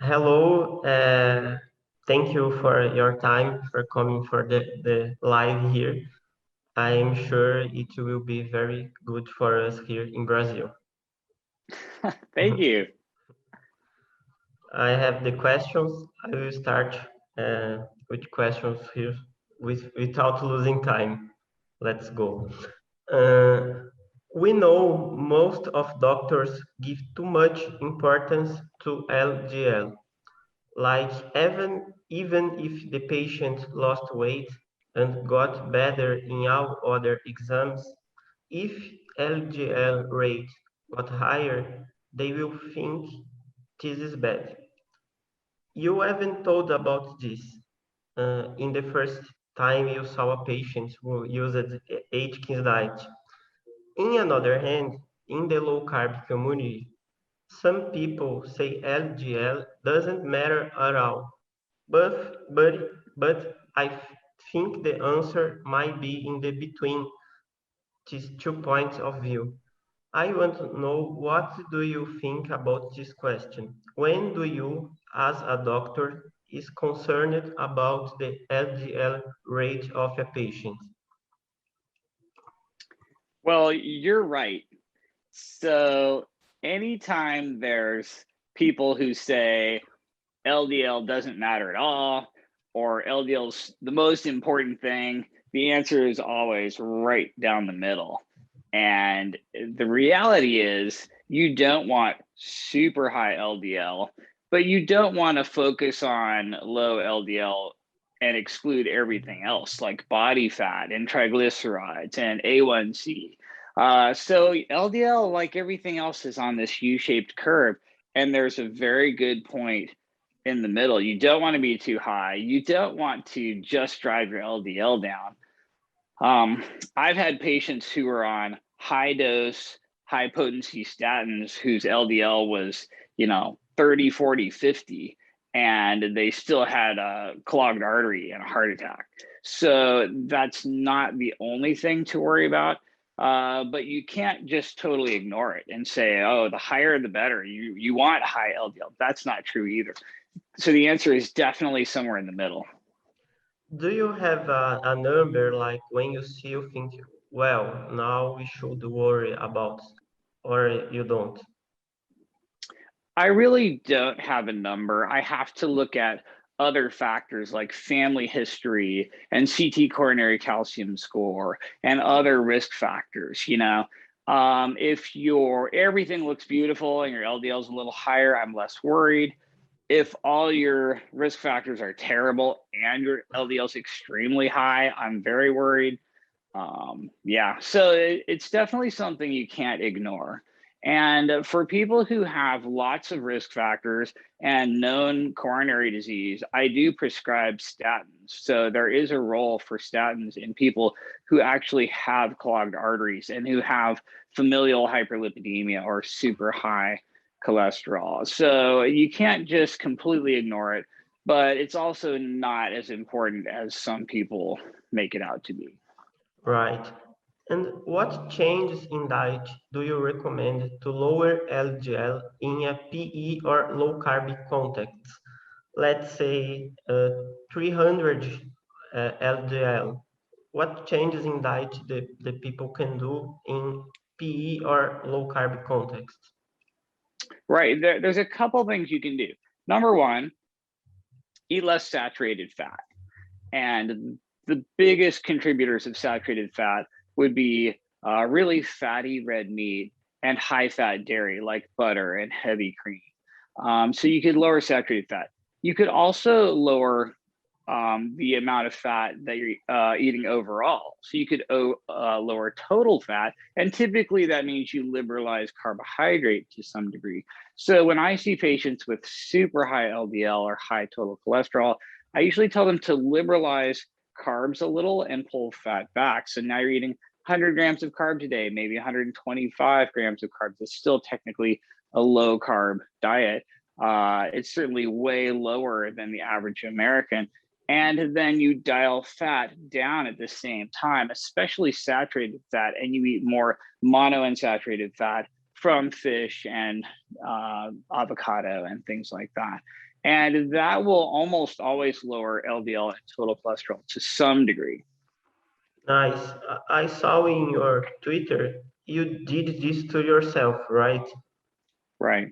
Hello, thank you for your time for coming for the live here. I am sure it will be very good for us here in Brazil. Thank you. I have the questions. I will start with questions here without losing time. Let's go. Uh, we know most of doctors give too much importance to LDL. Like even if the patient lost weight and got better in all other exams, if LDL rate got higher, they will think this is bad. You haven't told about this in the first time you saw a patient who used Atkins diet. In another hand, in the low carb community, some people say LDL doesn't matter at all. But I think the answer might be in the between these 2 points of view. I want to know what do you think about this question? When do you, as a doctor, is concerned about the LDL rate of a patient? Well, you're right. So anytime there's people who say LDL doesn't matter at all, or LDL's the most important thing, the answer is always right down the middle. And the reality is you don't want super high LDL, but you don't want to focus on low LDL and exclude everything else like body fat and triglycerides and A1C. So LDL, like everything else, is on this U-shaped curve. And there's a very good point in the middle. You don't want to be too high. You don't want to just drive your LDL down. I've had patients who were on high dose, high potency statins whose LDL was, 30, 40, 50, and they still had a clogged artery and a heart attack. So that's not the only thing to worry about. But you can't just totally ignore it and say, oh, the higher the better. You want high LDL. That's not true either. So the answer is definitely somewhere in the middle. Do you have a number like when you see you think, well, now we should worry about, or you don't? I really don't have a number. I have to look at other factors like family history and CT coronary calcium score and other risk factors. If your everything looks beautiful and your LDL is a little higher, I'm less worried. If all your risk factors are terrible and your LDL is extremely high, I'm very worried. Yeah, so it's definitely something you can't ignore. And for people who have lots of risk factors and known coronary disease, I do prescribe statins. So there is a role for statins in people who actually have clogged arteries and who have familial hyperlipidemia or super high cholesterol. So you can't just completely ignore it, but it's also not as important as some people make it out to be. Right. And what changes in diet do you recommend to lower LDL in a PE or low carb context? Let's say 300 LDL. What changes in diet the people can do in PE or low carb context? Right. There's a couple things you can do. Number one, eat less saturated fat. And the biggest contributors of saturated fat would be really fatty red meat and high fat dairy like butter and heavy cream. So you could lower saturated fat. You could also lower the amount of fat that you're eating overall. So you could lower total fat. And typically that means you liberalize carbohydrate to some degree. So when I see patients with super high LDL or high total cholesterol, I usually tell them to liberalize carbs a little and pull fat back. So now you're eating 100 grams of carbs a day, maybe 125 grams of carbs. It's still technically a low carb diet. It's certainly way lower than the average American. And then you dial fat down at the same time, especially saturated fat, and you eat more monounsaturated fat from fish and avocado and things like that. And that will almost always lower LDL and total cholesterol to some degree. Nice. I saw in your Twitter, you did this to yourself, right? Right.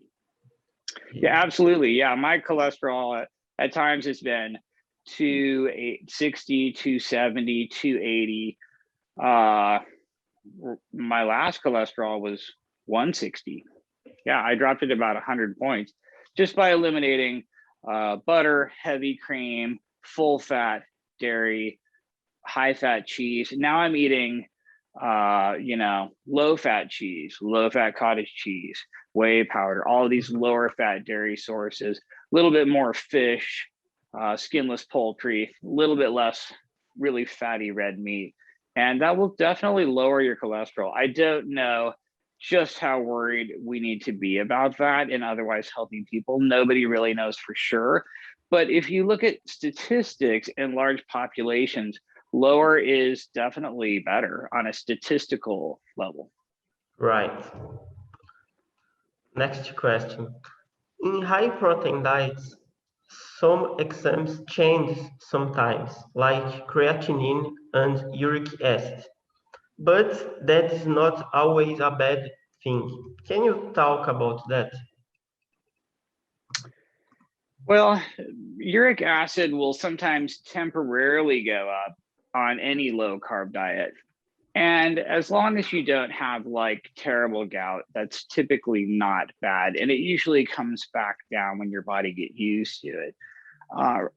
Yeah, absolutely. Yeah, my cholesterol at times has been 260, 270, 280. My last cholesterol was 160. Yeah, I dropped it about 100 points just by eliminating butter, heavy cream, full fat dairy, high fat cheese. Now I'm eating, low fat cheese, low fat cottage cheese, whey powder, all of these lower fat dairy sources, a little bit more fish, skinless poultry, a little bit less really fatty red meat. And that will definitely lower your cholesterol. I don't know just how worried we need to be about that in otherwise healthy people. Nobody really knows for sure. But if you look at statistics in large populations, lower is definitely better on a statistical level. Right. Next question. In high protein diets, some exams change sometimes, like creatinine and uric acid. But that is not always a bad thing. Can you talk about that? Well, uric acid will sometimes temporarily go up on any low carb diet. And as long as you don't have like terrible gout, that's typically not bad. And it usually comes back down when your body gets used to it.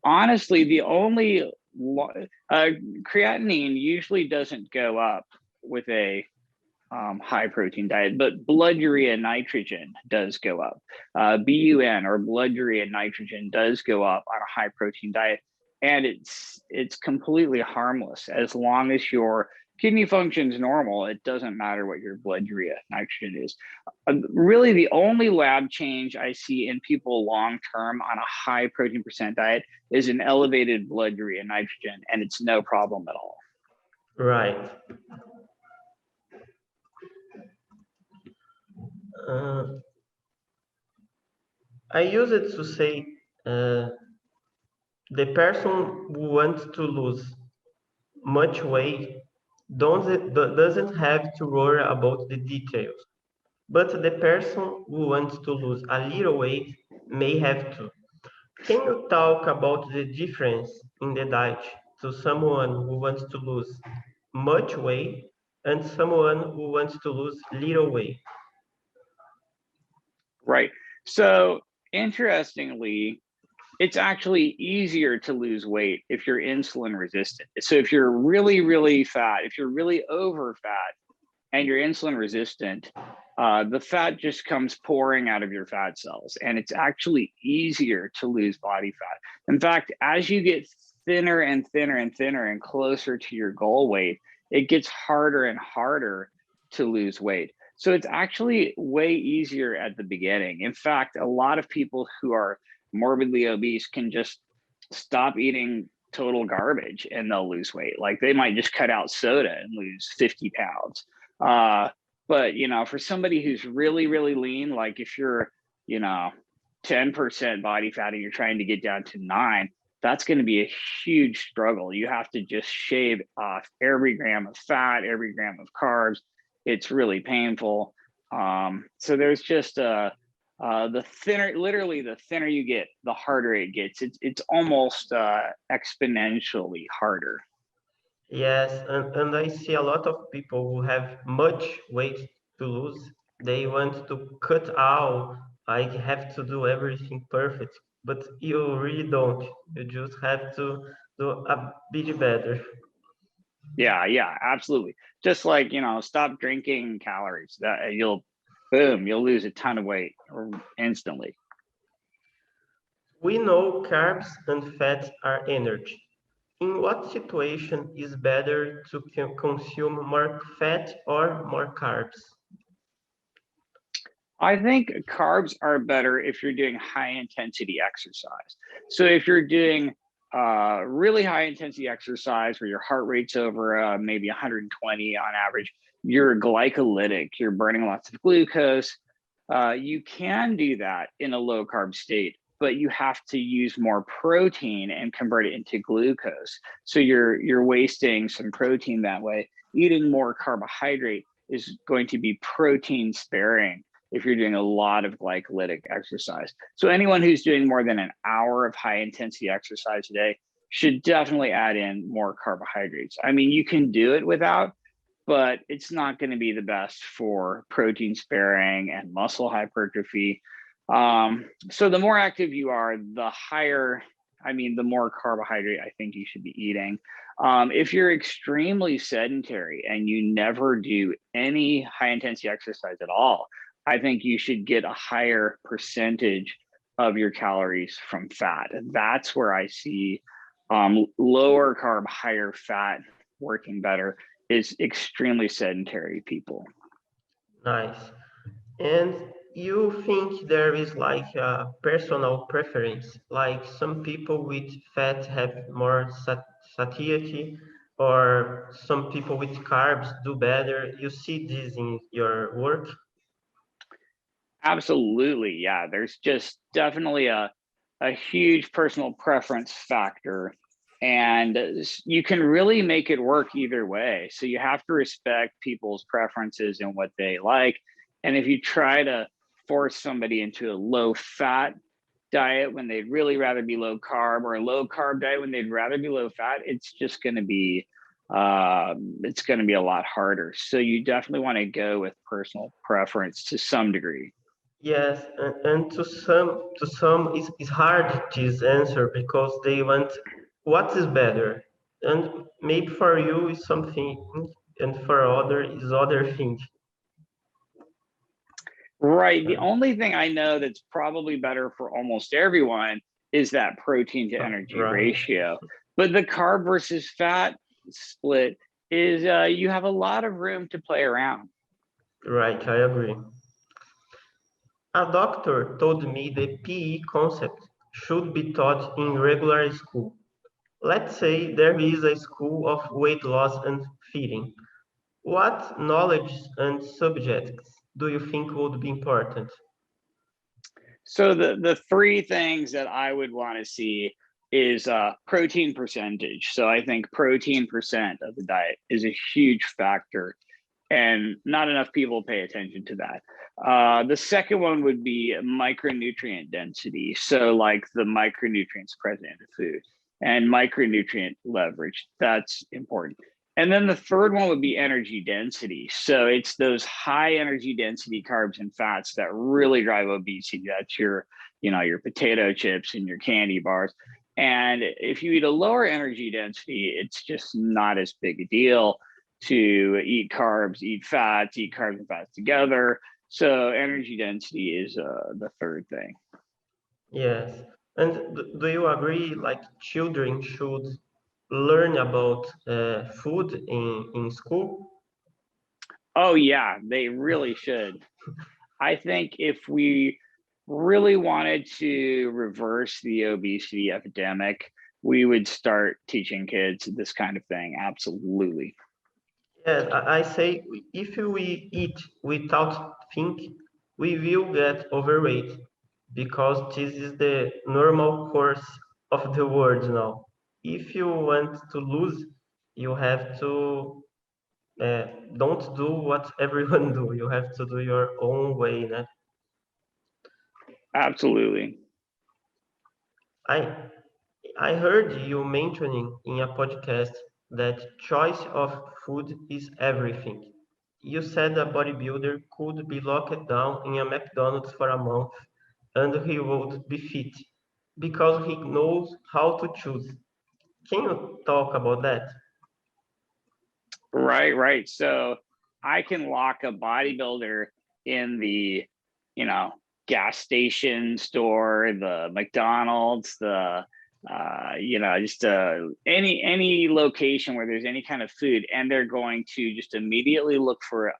Honestly, the only creatinine usually doesn't go up with a high protein diet, but blood urea nitrogen does go up. BUN or blood urea nitrogen does go up on a high protein diet, and it's completely harmless as long as your kidney function's normal. It doesn't matter what your blood urea nitrogen is. Really, the only lab change I see in people long term on a high protein percent diet is an elevated blood urea nitrogen, and it's no problem at all. Right. I use it to say the person who wants to lose much weight doesn't have to worry about the details. But the person who wants to lose a little weight may have to. Can you talk about the difference in the diet to someone who wants to lose much weight and someone who wants to lose little weight? Right. So interestingly, it's actually easier to lose weight if you're insulin resistant. So if you're really, really fat, if you're really over fat and you're insulin resistant, the fat just comes pouring out of your fat cells, and it's actually easier to lose body fat. In fact, as you get thinner and thinner and thinner and closer to your goal weight, it gets harder and harder to lose weight. So it's actually way easier at the beginning. In fact, a lot of people who are morbidly obese can just stop eating total garbage and they'll lose weight. Like they might just cut out soda and lose 50 pounds. But for somebody who's really, really lean, like if you're, 10% body fat and you're trying to get down to 9, that's going to be a huge struggle. You have to just shave off every gram of fat, every gram of carbs. It's really painful. So there's just the thinner you get, the harder it gets. It's almost exponentially harder. Yes, and I see a lot of people who have much weight to lose. They want to cut out. I have to do everything perfect, but you really don't. You just have to do a bit better. Yeah, absolutely. Just like, stop drinking calories. That you'll lose a ton of weight instantly. We know carbs and fats are energy. In what situation is better to consume more fat or more carbs? I think carbs are better if you're doing high intensity exercise. So if you're doing really high intensity exercise where your heart rate's over maybe 120 on average, you're glycolytic, you're burning lots of glucose, You can do that in a low carb state, but you have to use more protein and convert it into glucose. So you're wasting some protein that way. Eating more carbohydrate is going to be protein sparing if you're doing a lot of glycolytic exercise. So anyone who's doing more than an hour of high intensity exercise a day should definitely add in more carbohydrates. I mean, you can do it without, but it's not going to be the best for protein sparing and muscle hypertrophy. So the more active you are, the higher, the more carbohydrate I think you should be eating. If you're extremely sedentary and you never do any high intensity exercise at all, I think you should get a higher percentage of your calories from fat. That's where I see lower carb, higher fat working better is extremely sedentary people. Nice. And you think there is like a personal preference, like some people with fat have more satiety, or some people with carbs do better? You see this in your work? Absolutely. Yeah. There's just definitely a huge personal preference factor. And you can really make it work either way. So you have to respect people's preferences and what they like. And if you try to force somebody into a low fat diet when they'd really rather be low carb, or a low carb diet when they'd rather be low fat, it's just going to be a lot harder. So you definitely want to go with personal preference to some degree. Yes, and to some it's hard this answer because they want what is better, and maybe for you is something, and for other is other thing. Right. The only thing I know that's probably better for almost everyone is that protein to energy Right, ratio. But the carb versus fat split is you have a lot of room to play around. right, I agree. A doctor told me the PE concept should be taught in regular school. Let's say there is a school of weight loss and feeding. What knowledge and subjects do you think would be important? So the three things that I would want to see is protein percentage. So I think protein percent of the diet is a huge factor, and not enough people pay attention to that. The second one would be micronutrient density. So like the micronutrients present in the food and micronutrient leverage. That's important. And then the third one would be energy density. So it's those high energy density carbs and fats that really drive obesity. That's your potato chips and your candy bars. And if you eat a lower energy density, it's just not as big a deal to eat carbs, eat fats, eat carbs and fats together. So energy density is the third thing. Yes. And do you agree, like children should learn about food in school? Oh yeah, they really should. I think if we really wanted to reverse the obesity epidemic, we would start teaching kids this kind of thing. Absolutely. Yes, I say if we eat without thinking, we will get overweight because this is the normal course of the world now. If you want to lose, you have to uh, don't do what everyone do. You have to do your own way. Né? Absolutely. I I heard you mentioning in a podcast that choice of food is everything. You said a bodybuilder could be locked down in a McDonald's for a month and he would be fit because he knows how to choose. Can you talk about that? Right. So I can lock a bodybuilder in the, you know, gas station store, the McDonald's, the just any location where there's any kind of food, and they're going to just immediately look for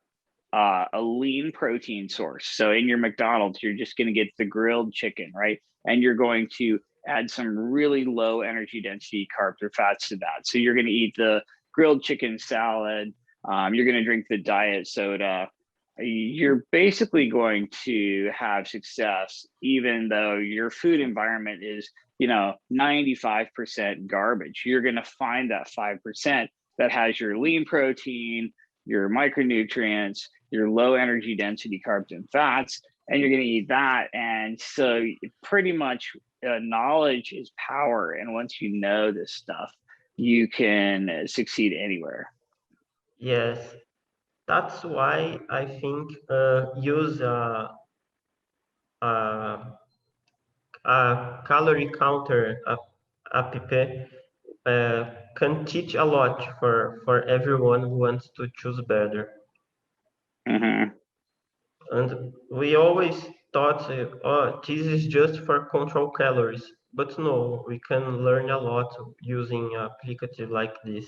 a lean protein source. So in your McDonald's, you're just going to get the grilled chicken, right? And you're going to add some really low energy density carbs or fats to that. So you're going to eat the grilled chicken salad. You're going to drink the diet soda. you're basically going to have success even though your food environment is, 95% garbage. You're going to find that 5% that has your lean protein, your micronutrients, your low energy density carbs and fats, and you're going to eat that. And so pretty much knowledge is power. And once you know this stuff, you can succeed anywhere. Yes, that's why I think use a calorie counter app can teach a lot for everyone who wants to choose better. Mm-hmm. And we always thought, oh, this is just for control calories. But no, we can learn a lot using applicative like this.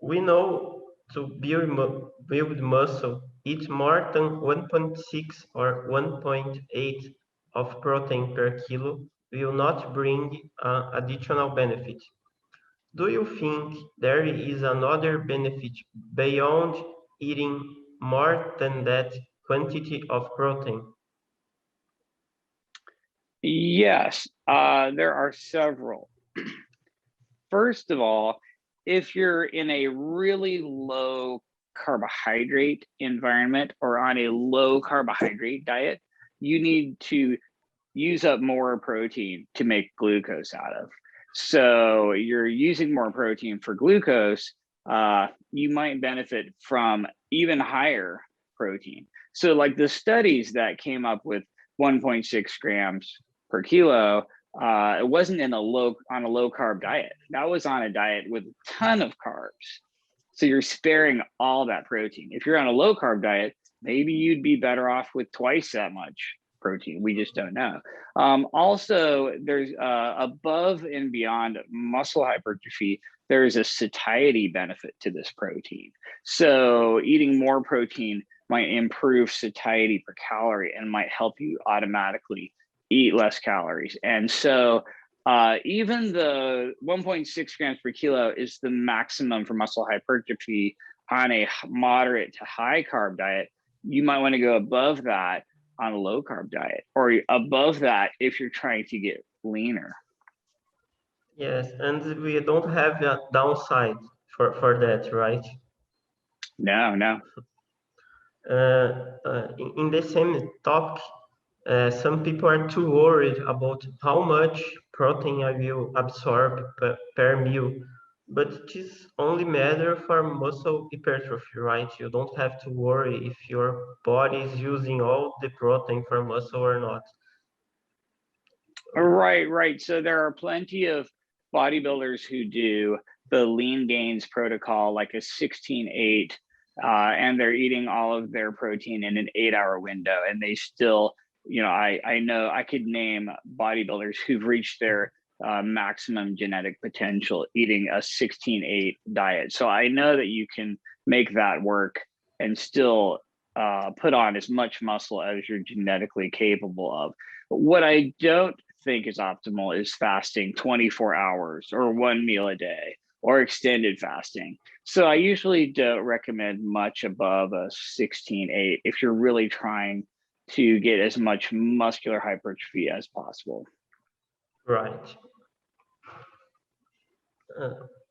We know to build muscle, eat more than 1.6 or 1.8 of protein per kilo will not bring additional benefit. Do you think there is another benefit beyond eating more than that quantity of protein? Yes, there are several. First of all, if you're in a really low carbohydrate environment or on a low carbohydrate diet, you need to use up more protein to make glucose out of. So you're using more protein for glucose, you might benefit from even higher protein. So like the studies that came up with 1.6 grams per kilo, it wasn't on a low carb diet. That was on a diet with a ton of carbs. So you're sparing all that protein. If you're on a low carb diet, maybe you'd be better off with twice that much protein. We just don't know. Also, there's above and beyond muscle hypertrophy, there's a satiety benefit to this protein. So eating more protein might improve satiety per calorie and might help you automatically eat less calories. And so even the 1.6 grams per kilo is the maximum for muscle hypertrophy on a moderate to high carb diet. You might want to go above that on a low carb diet, or above that if you're trying to get leaner. Yes, and we don't have a downside for that, right? No. In the same topic, some people are too worried about how much protein I will absorb per meal, but this only matter for muscle hypertrophy, right? You don't have to worry if your body is using all the protein for muscle or not. Right. So there are plenty of bodybuilders who do the lean gains protocol, like a 16-8, and they're eating all of their protein in an 8-hour window, and they still, I know I could name bodybuilders who've reached their maximum genetic potential eating a 16-8 diet. So I know that you can make that work and still put on as much muscle as you're genetically capable of. What I don't think is optimal is fasting 24 hours or one meal a day or extended fasting. So I usually don't recommend much above a 16-8 if you're really trying to get as much muscular hypertrophy as possible. Right.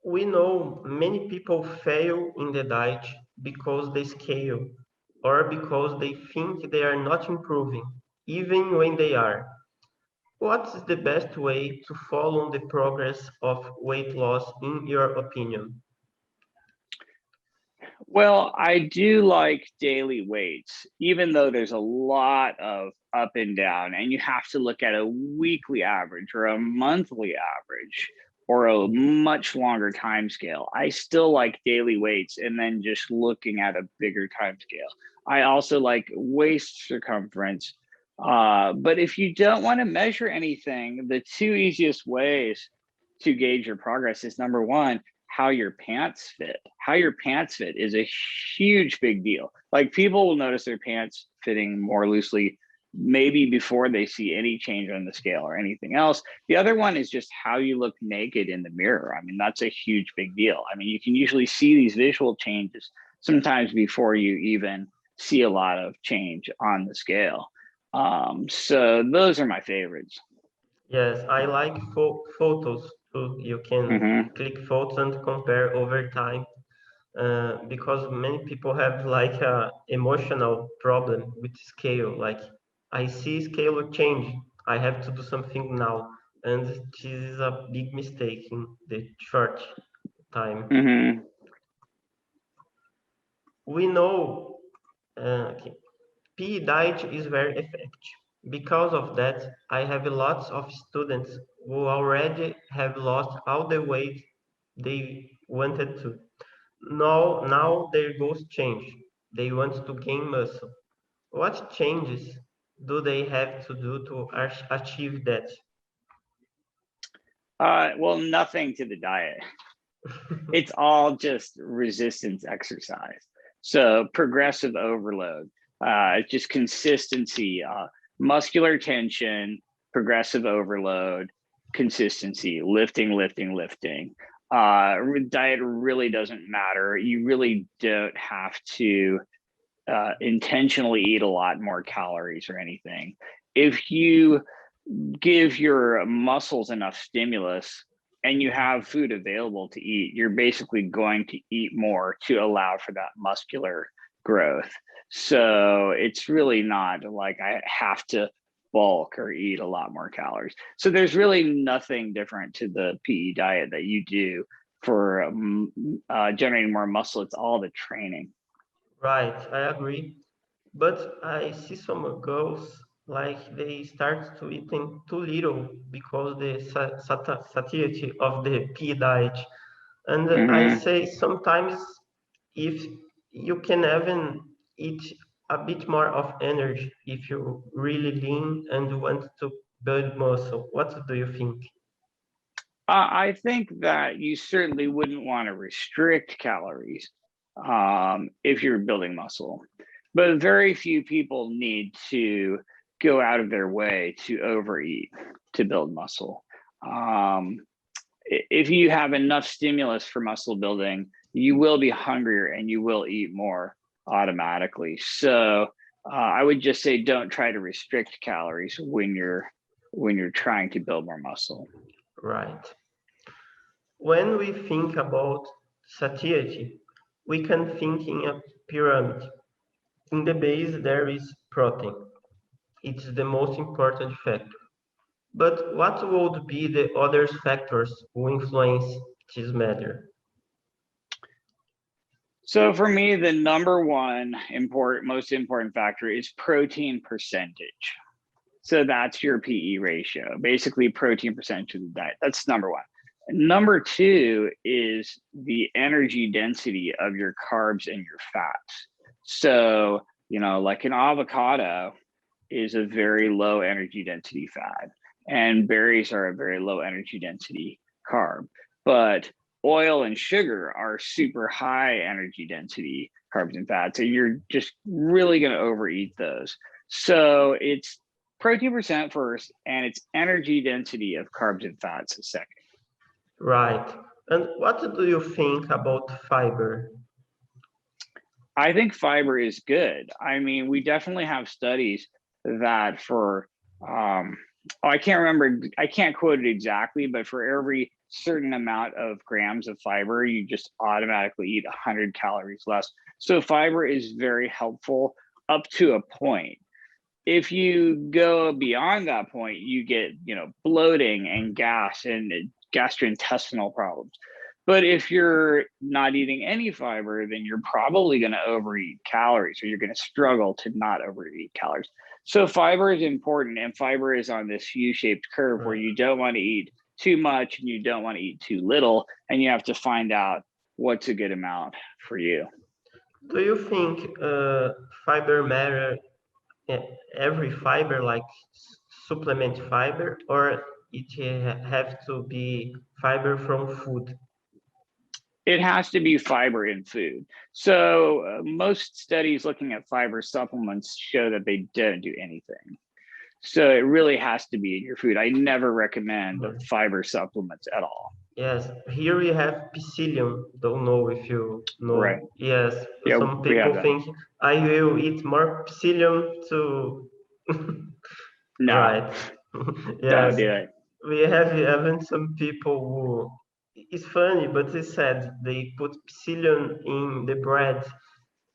We know many people fail in the diet because they scale or because they think they are not improving, even when they are. What is the best way to follow the progress of weight loss in your opinion? Well, I do like daily weights, even though there's a lot of up and down, and you have to look at a weekly average or a monthly average or a much longer time scale. I still like daily weights and then just looking at a bigger time scale. I also like waist circumference. But if you don't want to measure anything, the two easiest ways to gauge your progress is number one, how your pants fit. How your pants fit is a huge big deal. Like people will notice their pants fitting more loosely maybe before they see any change on the scale or anything else. The other one is just how you look naked in the mirror. I mean, that's a huge big deal. I mean, you can usually see these visual changes sometimes before you even see a lot of change on the scale. So those are my favorites. Yes, I like photos too. You can click photos and compare over time. Because many people have like a emotional problem with scale. Like I see scale change, I have to do something now, and this is a big mistake in the short time. We know okay, PE diet is very effective. Because of that, I have lots of students who already have lost all the weight they wanted to. Now their goals change. They want to gain muscle. What changes do they have to do to achieve that? Well, nothing to the diet. It's all just resistance exercise. So progressive overload, just consistency, muscular tension, progressive overload, consistency, lifting. Diet really doesn't matter. You really don't have to intentionally eat a lot more calories or anything. If you give your muscles enough stimulus and you have food available to eat, you're basically going to eat more to allow for that muscular growth. So it's really not like I have to bulk or eat a lot more calories. So there's really nothing different to the PE diet that you do for generating more muscle. It's all the training. Right, I agree. But I see some girls like they start to eating too little because the satiety of the pea diet. And I say sometimes if you can even eat a bit more of energy if you really lean and want to build muscle. What do you think? I think that you certainly wouldn't want to restrict calories if you're building muscle, but very few people need to go out of their way to overeat to build muscle. If you have enough stimulus for muscle building, you will be hungrier and you will eat more automatically. So I would just say don't try to restrict calories when you're trying to build more muscle. Right. When we think about satiety, we can think in a pyramid. In the base, there is protein. It's the most important factor. But what would be the other factors who influence this matter? So for me, the number one most important factor is protein percentage. So that's your PE ratio, basically protein percentage of the diet. That's number one. Number two is the energy density of your carbs and your fats. So, like an avocado is a very low energy density fat, and berries are a very low energy density carb. But oil and sugar are super high energy density carbs and fats. So you're just really going to overeat those. So it's protein percent first, and it's energy density of carbs and fats second. Right. And what do you think about fiber? I think fiber is good. I mean, we definitely have studies that for, I can't quote it exactly, but for every certain amount of grams of fiber, you just automatically eat 100 calories less. So fiber is very helpful up to a point. If you go beyond that point, you get, bloating and gas and gastrointestinal problems. But if you're not eating any fiber, then you're probably going to overeat calories, or you're going to struggle to not overeat calories. So fiber is important, and fiber is on this U-shaped curve where you don't want to eat too much and you don't want to eat too little, and you have to find out what's a good amount for you. Do you think fiber matter? Every fiber, like supplement fiber, or it have to be fiber from food? It has to be fiber in food. So most studies looking at fiber supplements show that they don't do anything. So it really has to be in your food. I never recommend fiber supplements at all. Yes, here we have psyllium. Don't know if you know. Right. Yes, Yeah, some we have people that. think I will eat more psyllium to. No, Right. don't Yes, do it. we have even some people who. It's funny, but it's sad. They put psyllium in the bread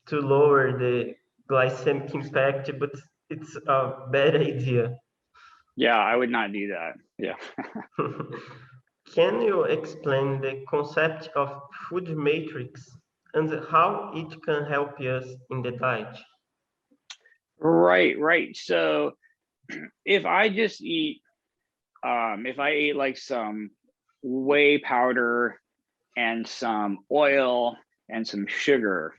to lower the glycemic impact, but it's a bad idea. Yeah, I would not do that. Yeah. Can you explain the concept of food matrix and how it can help us in the diet? Right, right. So if I just eat, if I ate like some whey powder and some oil and some sugar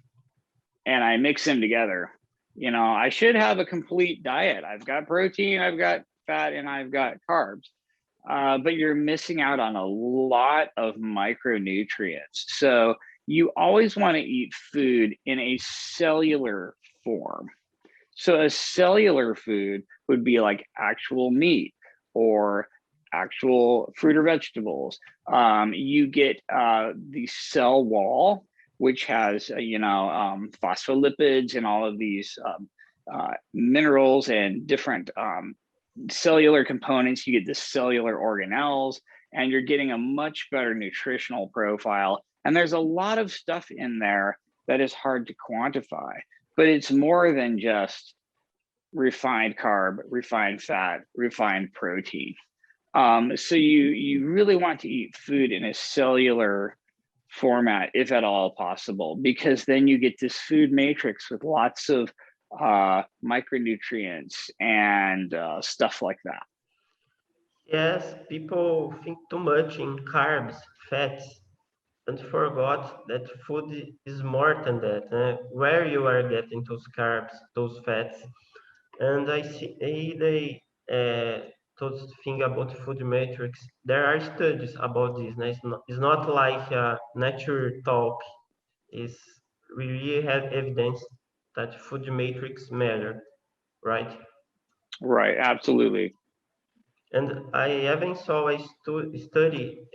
and I mix them together, I should have a complete diet. I've got protein, I've got fat, and I've got carbs. But you're missing out on a lot of micronutrients. So you always want to eat food in a cellular form. So a cellular food would be like actual meat or actual fruit or vegetables. You get the cell wall, which has phospholipids and all of these minerals and different cellular components. You get the cellular organelles, and you're getting a much better nutritional profile. And there's a lot of stuff in there that is hard to quantify, but it's more than just refined carb, refined fat, refined protein. So you really want to eat food in a cellular format, if at all possible, because then you get this food matrix with lots of micronutrients and stuff like that. Yes, people think too much in carbs, fats, and forgot that food is more than that. Where you are getting those carbs, those fats, and I see they those thing about food matrix. There are studies about this. It's not like a nature talk. Is we really have evidence that food matrix matter, right? Right, absolutely. And I even saw a study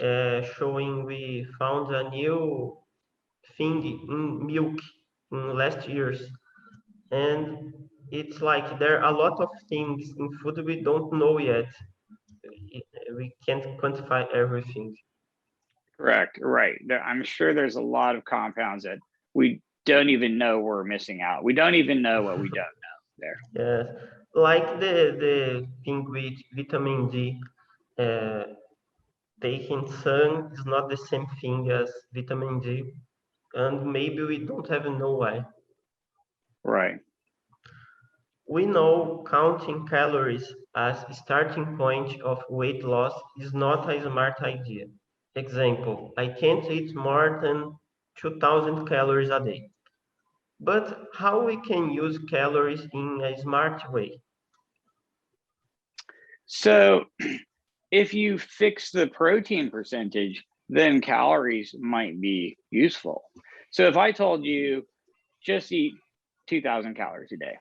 showing we found a new thing in milk in last years, and it's like there are a lot of things in food we don't know yet. We can't quantify everything. Correct. Right. I'm sure there's a lot of compounds that we don't even know we're missing out. We don't even know what we don't know there. Yes, like the thing with vitamin D. Uh, Taking sun is not the same thing as vitamin D, and maybe we don't even know why. Right. We know counting calories as a starting point of weight loss is not a smart idea. Example, I can't eat more than 2000 calories a day. But how we can use calories in a smart way? So if you fix the protein percentage, then calories might be useful. So if I told you just eat 2000 calories a day,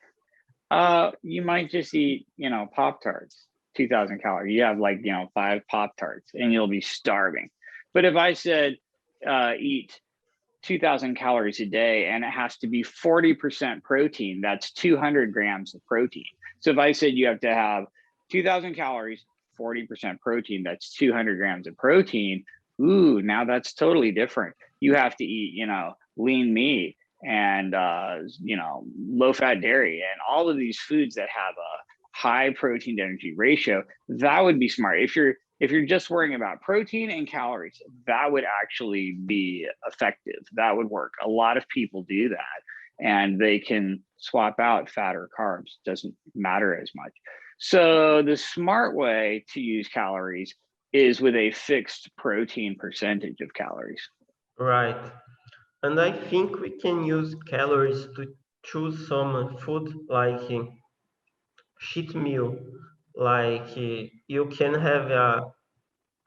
you might just eat, Pop Tarts, 2000 calories. You have like, 5 Pop Tarts and you'll be starving. But if I said eat 2000 calories a day and it has to be 40% protein, that's 200 grams of protein. So if I said you have to have 2000 calories, 40% protein, that's 200 grams of protein. Ooh, now that's totally different. You have to eat, lean meat and, low fat dairy and all of these foods that have a high protein to energy ratio. That would be smart. If you're just worrying about protein and calories, that would actually be effective. That would work. A lot of people do that and they can swap out fat or carbs. Doesn't matter as much. So the smart way to use calories is with a fixed protein percentage of calories. Right. And I think we can use calories to choose some food like cheat meal. Like you can have a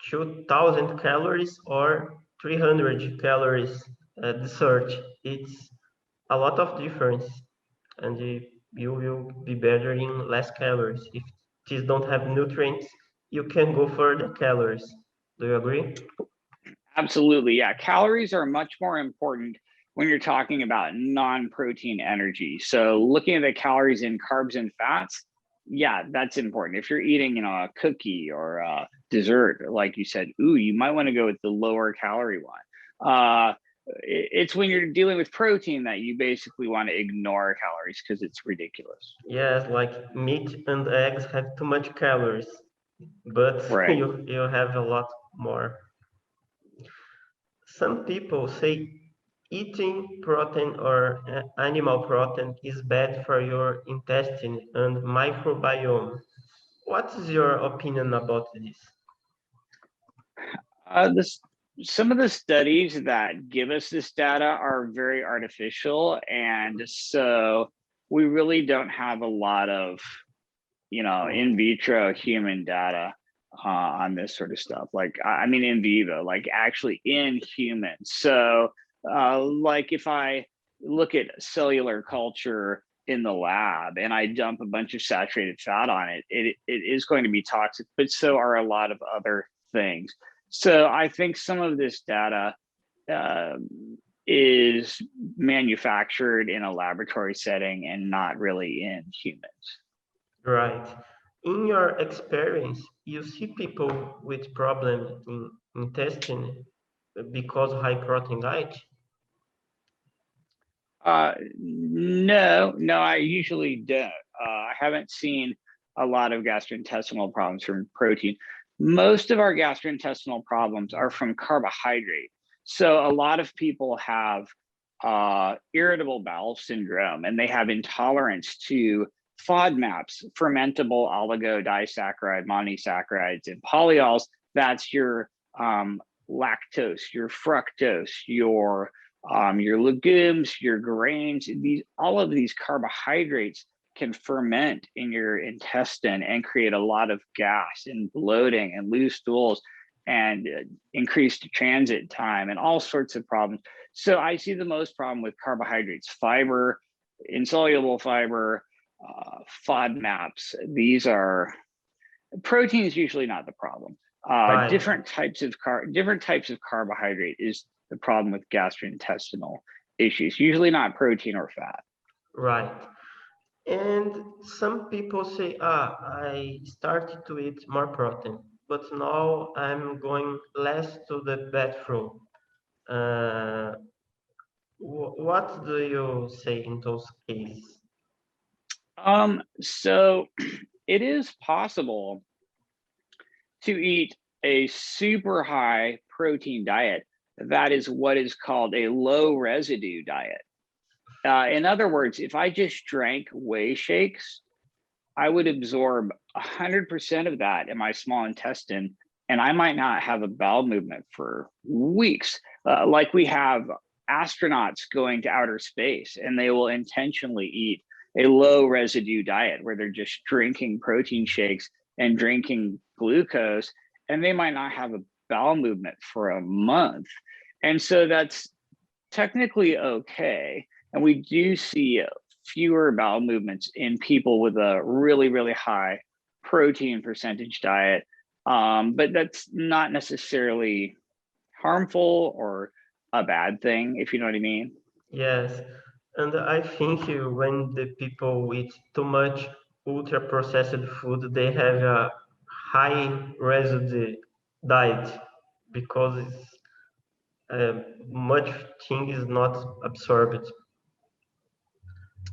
2000 calories or 300 calories dessert. It's a lot of difference, and you will be better in less calories. If these don't have nutrients, you can go for the calories. Do you agree? Absolutely. Yeah. Calories are much more important when you're talking about non-protein energy. So looking at the calories in carbs and fats, yeah, that's important. If you're eating, a cookie or a dessert, like you said, ooh, you might want to go with the lower calorie one. It's when you're dealing with protein that you basically want to ignore calories because it's ridiculous. Yes, like meat and eggs have too much calories, but Right. you have a lot more. Some people say eating protein or animal protein is bad for your intestine and microbiome. What is your opinion about this? This Some of the studies that give us this data are very artificial, and so we really don't have a lot of in vitro human data on this sort of stuff. Like, I mean, in vivo, like actually in humans. So, like if I look at cellular culture in the lab and I dump a bunch of saturated fat on it, it is going to be toxic, but so are a lot of other things. So I think some of this data uh, is manufactured in a laboratory setting and not really in humans. Right. In your experience, you see people with problem in intestine because high protein diet? No, I usually don't. I haven't seen a lot of gastrointestinal problems from protein. Most of our gastrointestinal problems are from carbohydrate. So a lot of people have irritable bowel syndrome, and they have intolerance to FODMAPs, fermentable oligodisaccharides, monosaccharides, and polyols. That's your lactose, your fructose, your legumes, your grains. All of these carbohydrates can ferment in your intestine and create a lot of gas and bloating and loose stools and increased transit time and all sorts of problems. So I see the most problem with carbohydrates: fiber, insoluble fiber, FODMAPs. These are protein is usually not the problem. Right, Different types of carbohydrate is the problem with gastrointestinal issues. Usually not protein or fat. right. And some people say, I started to eat more protein, but now I'm going less to the bathroom. Uh, what do you say in those cases? So it is possible to eat a super high protein diet that is what is called a low residue diet. In other words, if I just drank whey shakes, I would absorb 100% of that in my small intestine, and I might not have a bowel movement for weeks. Like we have astronauts going to outer space, and they will intentionally eat a low residue diet where they're just drinking protein shakes and drinking glucose, and they might not have a bowel movement for a month. And so that's technically okay. And we do see fewer bowel movements in people with a really, really high protein percentage diet. But that's not necessarily harmful or a bad thing, if you know what I mean. Yes, and I think when the people eat too much ultra processed food, they have a high residue diet because much thing is not absorbed.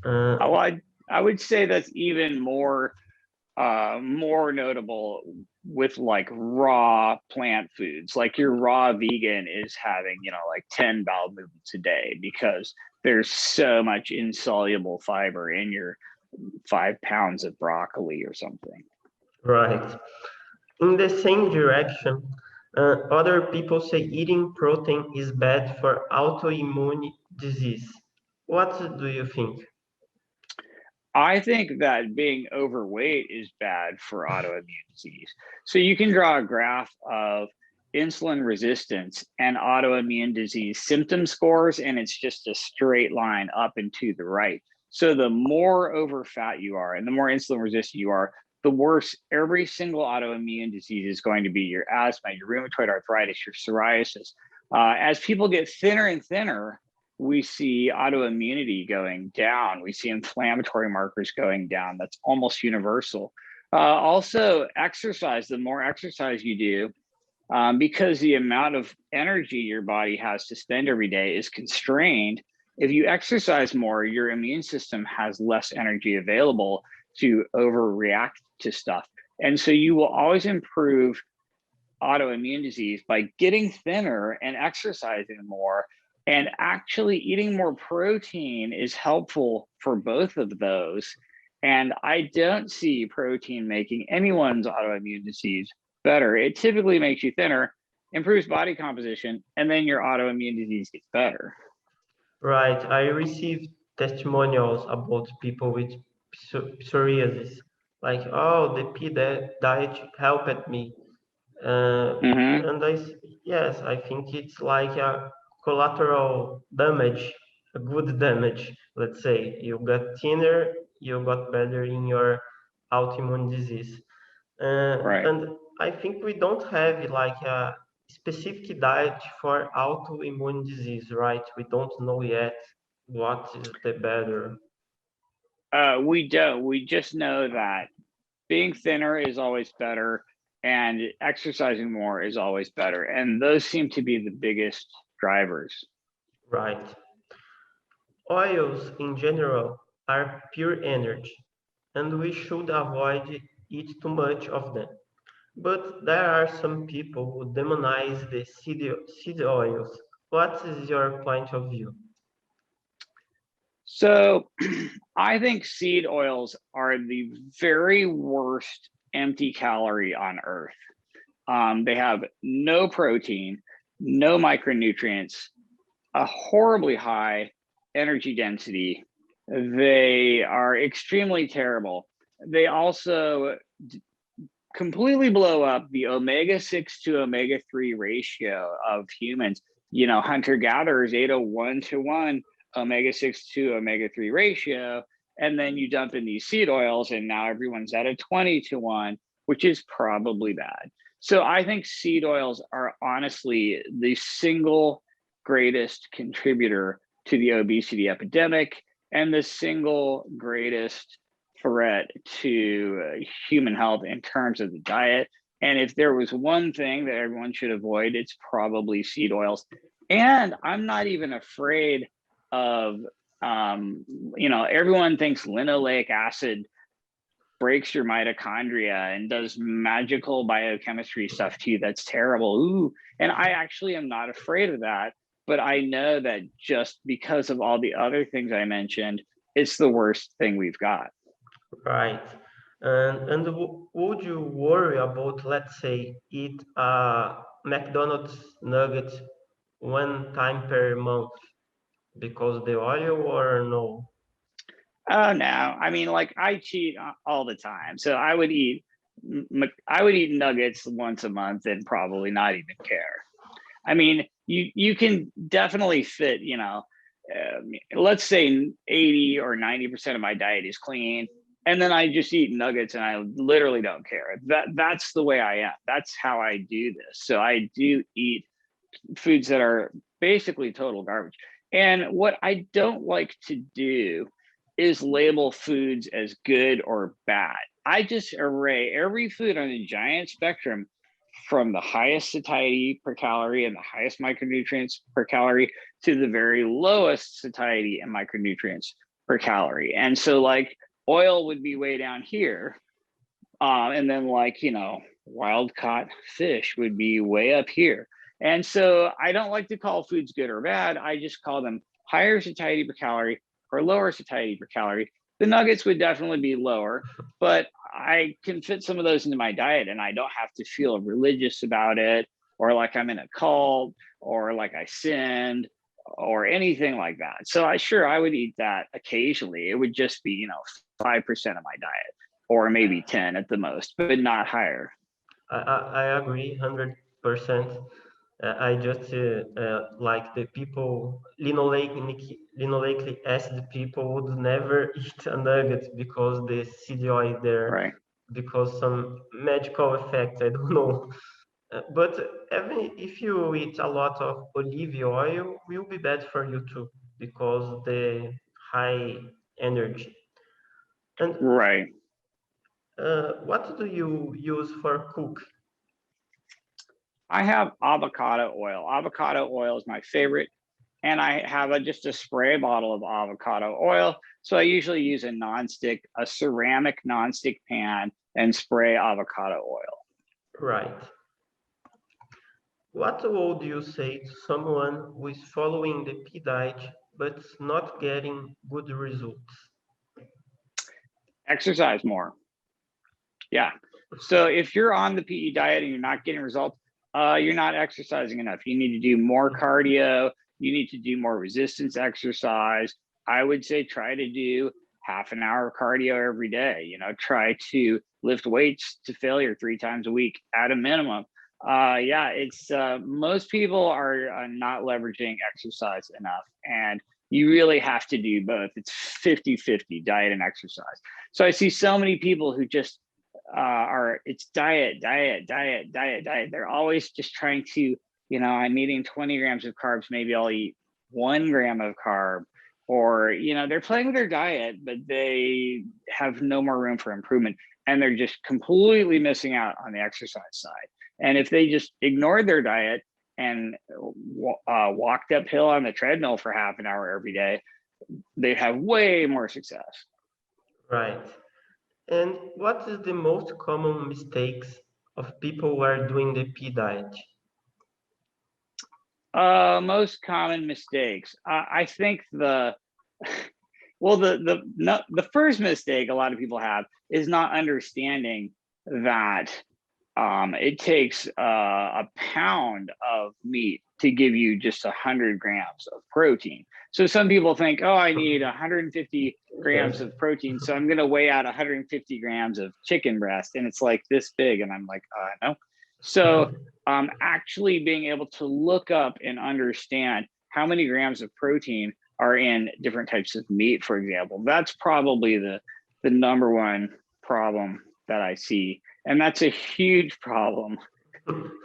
Uh, Oh, I would say that's even more notable with like raw plant foods. Like your raw vegan is having, like 10 bowel movements a day because there's so much insoluble fiber in your 5 pounds of broccoli or something. right. In the same direction, other people say eating protein is bad for autoimmune disease. What do you think? I think that being overweight is bad for autoimmune disease. So you can draw a graph of insulin resistance and autoimmune disease symptom scores, and it's just a straight line up and to the right. So the more over fat you are and the more insulin resistant you are, the worse every single autoimmune disease is going to be: your asthma, your rheumatoid arthritis, your psoriasis. As people get thinner and thinner, we see autoimmunity going down. We see inflammatory markers going down. That's almost universal. Also, exercise. The more exercise you do, because the amount of energy your body has to spend every day is constrained. If you exercise more, your immune system has less energy available to overreact to stuff. And so you will always improve autoimmune disease by getting thinner and exercising more. And actually eating more protein is helpful for both of those. And I don't see protein making anyone's autoimmune disease better. It typically makes you thinner, improves body composition, and then your autoimmune disease gets better. Right. I received testimonials about people with psoriasis, like, oh, the diet helped me. And yes, I think it's like a collateral damage, a good damage, let's say. You got thinner, you got better in your autoimmune disease. Right. And I think we don't have like a specific diet for autoimmune disease, right? We don't know yet what is the better. We don't. We just know that being thinner is always better and exercising more is always better. And those seem to be the biggest drivers. Right. Oils in general are pure energy, and we should avoid eat too much of them. But there are some people who demonize the seed oils. What is your point of view? So I think seed oils are the very worst empty calorie on earth. They have no protein, no micronutrients, a horribly high energy density. They are extremely terrible. They also completely blow up the omega-6 to omega-3 ratio of humans. You know, hunter-gatherers ate a 1-to-1 omega-6 to omega-3 ratio, and then you dump in these seed oils and now everyone's at a 20-to-1, which is probably bad. So I think seed oils are honestly the single greatest contributor to the obesity epidemic and the single greatest threat to human health in terms of the diet. And if there was one thing that everyone should avoid, it's probably seed oils. And I'm not even afraid of, everyone thinks linoleic acid breaks your mitochondria and does magical biochemistry stuff to you. That's terrible. Ooh. And I actually am not afraid of that. But I know that just because of all the other things I mentioned, it's the worst thing we've got. Right. And would you worry about, let's say, eat a McDonald's nugget one time per month because the oil or no? Oh no, I mean, like I cheat all the time, so I would eat nuggets once a month and probably not even care. I mean, you can definitely fit, let's say 80 or 90% of my diet is clean, and then I just eat nuggets and I literally don't care. That's the way I am. That's how I do this. So I do eat foods that are basically total garbage. And what I don't like to do is label foods as good or bad. I just array every food on a giant spectrum from the highest satiety per calorie and the highest micronutrients per calorie to the very lowest satiety and micronutrients per calorie. And so like oil would be way down here. And then like, wild caught fish would be way up here. And so I don't like to call foods good or bad. I just call them higher satiety per calorie or lower satiety per calorie. The nuggets would definitely be lower, but I can fit some of those into my diet and I don't have to feel religious about it or like I'm in a cult or like I sinned or anything like that. So I would eat that occasionally. It would just be, 5% of my diet or maybe 10 at the most, but not higher. I agree 100%. I just like the people, linoleically acid people would never eat a nugget because the seed oil there, Right. because some magical effect, I don't know. But even if you eat a lot of olive oil, will be bad for you too, because the high energy. And Right. what do you use for cook? I have avocado oil. Avocado oil is my favorite. And I have just a spray bottle of avocado oil. So I usually use a ceramic nonstick pan and spray avocado oil. Right. What would you say to someone who is following the P diet but not getting good results? Exercise more. Yeah. So if you're on the PE diet and you're not getting results, you're not exercising enough. You need to do more cardio. You need to do more resistance exercise. I would say try to do half an hour of cardio every day. You know, try to lift weights to failure 3 times a week at a minimum. Yeah, it's most people are not leveraging exercise enough, and you really have to do both. It's 50-50 diet and exercise. So I see so many people who just it's diet. They're always just trying to, I'm eating 20 grams of carbs, maybe I'll eat 1 gram of carb, or they're playing with their diet, but they have no more room for improvement, and they're just completely missing out on the exercise side. And if they just ignored their diet and walked uphill on the treadmill for half an hour every day, they'd have way more success. Right. And what is the most common mistakes of people who are doing the P diet? Most common mistakes. I think the first mistake a lot of people have is not understanding that it takes a pound of meat to give you just 100 grams of protein. So some people think, oh, I need 150 grams of protein, so I'm going to weigh out 150 grams of chicken breast, and it's like this big, and I'm like, no. So actually being able to look up and understand how many grams of protein are in different types of meat, for example, that's probably the number one problem that I see. And that's a huge problem.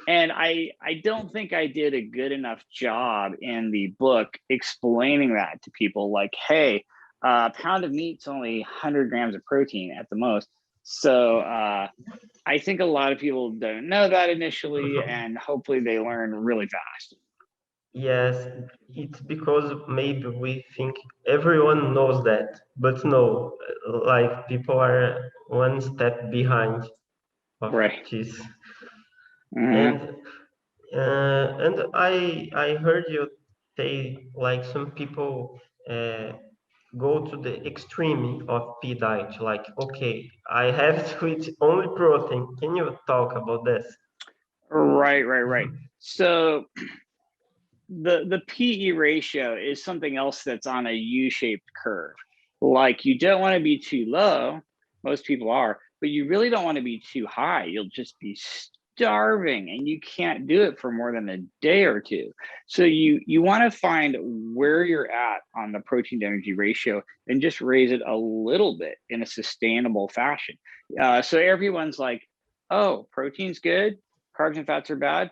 And I don't think I did a good enough job in the book explaining that to people, like, hey, a pound of meat's only 100 grams of protein at the most. So I think a lot of people don't know that initially, and hopefully they learn really fast. Yes, it's because maybe we think everyone knows that, but no, like people are one step behind of Right. this. Mm-hmm. And I heard you say like some people go to the extreme of P diet, like, okay, I have to eat only protein. Can you talk about this? Right. So the PE ratio is something else that's on a U-shaped curve. Like, you don't want to be too low, most people are, but you really don't want to be too high. You'll just be starving, and you can't do it for more than a day or two. So you want to find where you're at on the protein to energy ratio and just raise it a little bit in a sustainable fashion. So everyone's like, oh, protein's good, carbs and fats are bad.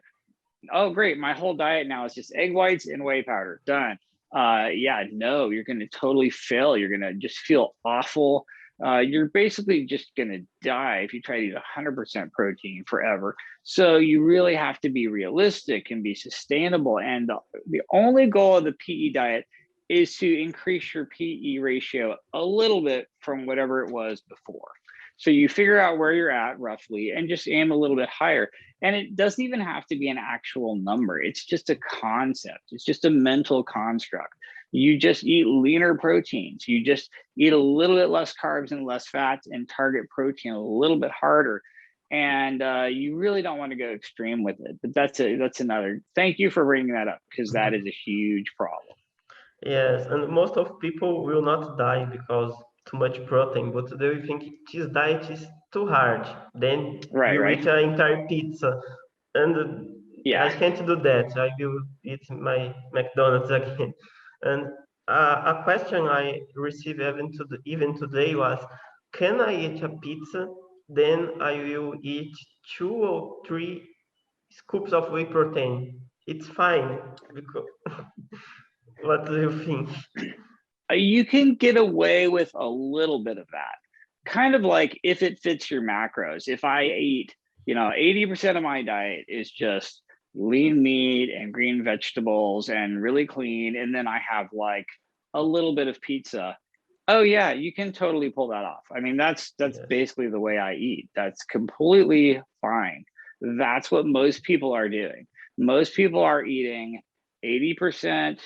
Oh, great, my whole diet now is just egg whites and whey powder, done. Yeah, no, you're going to totally fail. You're going to just feel awful. You're basically just going to die if you try to eat 100% protein forever. So you really have to be realistic and be sustainable. And the only goal of the PE diet is to increase your PE ratio a little bit from whatever it was before. So you figure out where you're at roughly and just aim a little bit higher. And it doesn't even have to be an actual number. It's just a concept. It's just a mental construct. You just eat leaner proteins. You just eat a little bit less carbs and less fats, and target protein a little bit harder. And you really don't want to go extreme with it. But that's another. Thank you for bringing that up, because that is a huge problem. Yes, and most of people will not die because too much protein, but they will think this diet is too hard. Then you Right. eat an entire pizza, and I Yeah. can't do that. I will eat my McDonald's again. And a question I received even today was, can I eat a pizza? Then I will eat 2 or 3 scoops of whey protein. It's fine. Because what do you think? You can get away with a little bit of that. Kind of like if it fits your macros. If I eat, 80% of my diet is just lean meat and green vegetables and really clean, and then I have like a little bit of pizza. Oh yeah, you can totally pull that off. I mean, that's Yes. basically the way I eat. That's completely fine. That's what most people are doing. Most people are eating 80%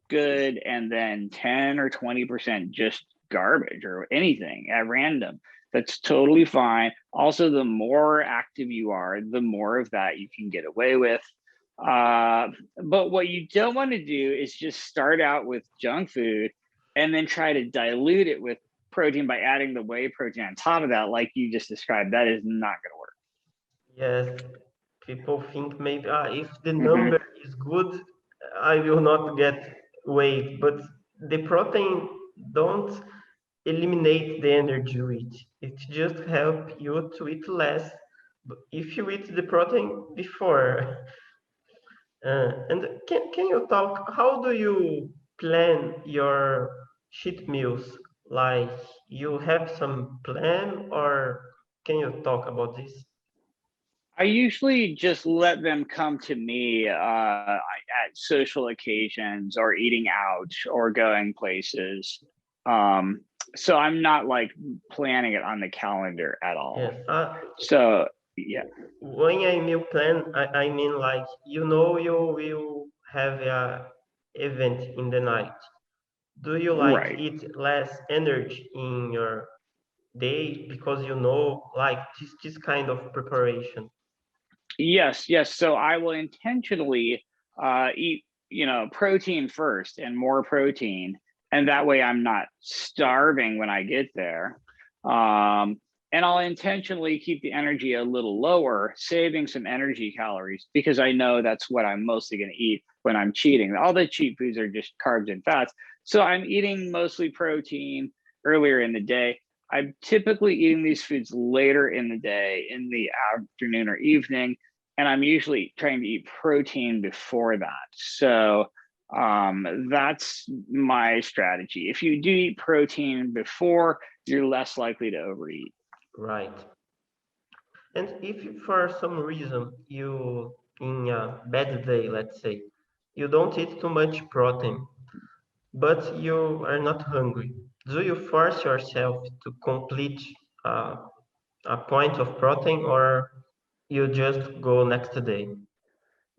good and then 10 or 20% just garbage or anything at random. That's totally fine. Also, the more active you are, the more of that you can get away with. But what you don't want to do is just start out with junk food and then try to dilute it with protein by adding the whey protein on top of that, like you just described. That is not going to work. Yes, people think maybe if the number is good, I will not get weight, but the protein don't eliminate the energy you eat. It just help you to eat less. But if you eat the protein before, and can you talk? How do you plan your cheat meals? Like you have some plan, or can you talk about this? I usually just let them come to me at social occasions or eating out or going places. So I'm not like planning it on the calendar at all. Yes. So yeah. When I mean plan, I mean like you will have a event in the night. Do you like Right. eat less energy in your day because like this kind of preparation? Yes, yes. So I will intentionally eat, protein first and more protein, and that way I'm not starving when I get there. And I'll intentionally keep the energy a little lower, saving some energy calories because I know that's what I'm mostly going to eat when I'm cheating. All the cheat foods are just carbs and fats. So I'm eating mostly protein earlier in the day. I'm typically eating these foods later in the day, in the afternoon or evening, and I'm usually trying to eat protein before that. So that's my strategy. If you do eat protein before, you're less likely to overeat. Right. And if for some reason you in a bad day, let's say, you don't eat too much protein, but you are not hungry, do you force yourself to complete uh, a point of protein, or you just go next day?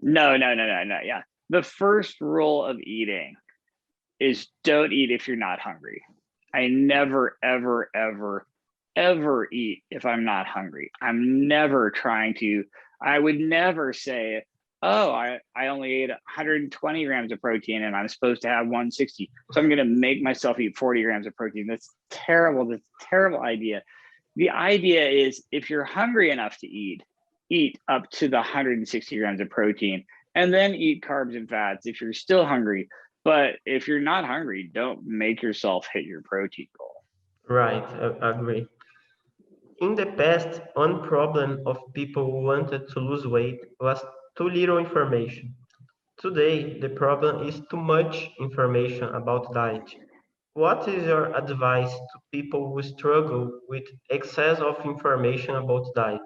No, no, no, no, no. Yeah. The first rule of eating is don't eat if you're not hungry. I never, ever, ever, ever eat if I'm not hungry. I'm never trying to, I would never say, oh, I only ate 120 grams of protein and I'm supposed to have 160. So I'm going to make myself eat 40 grams of protein. That's terrible. That's a terrible idea. The idea is if you're hungry enough to eat up to the 160 grams of protein and then eat carbs and fats if you're still hungry. But if you're not hungry, don't make yourself hit your protein goal. Right, I agree. In the past, one problem of people who wanted to lose weight was too little information. Today, the problem is too much information about diet. What is your advice to people who struggle with excess of information about diet?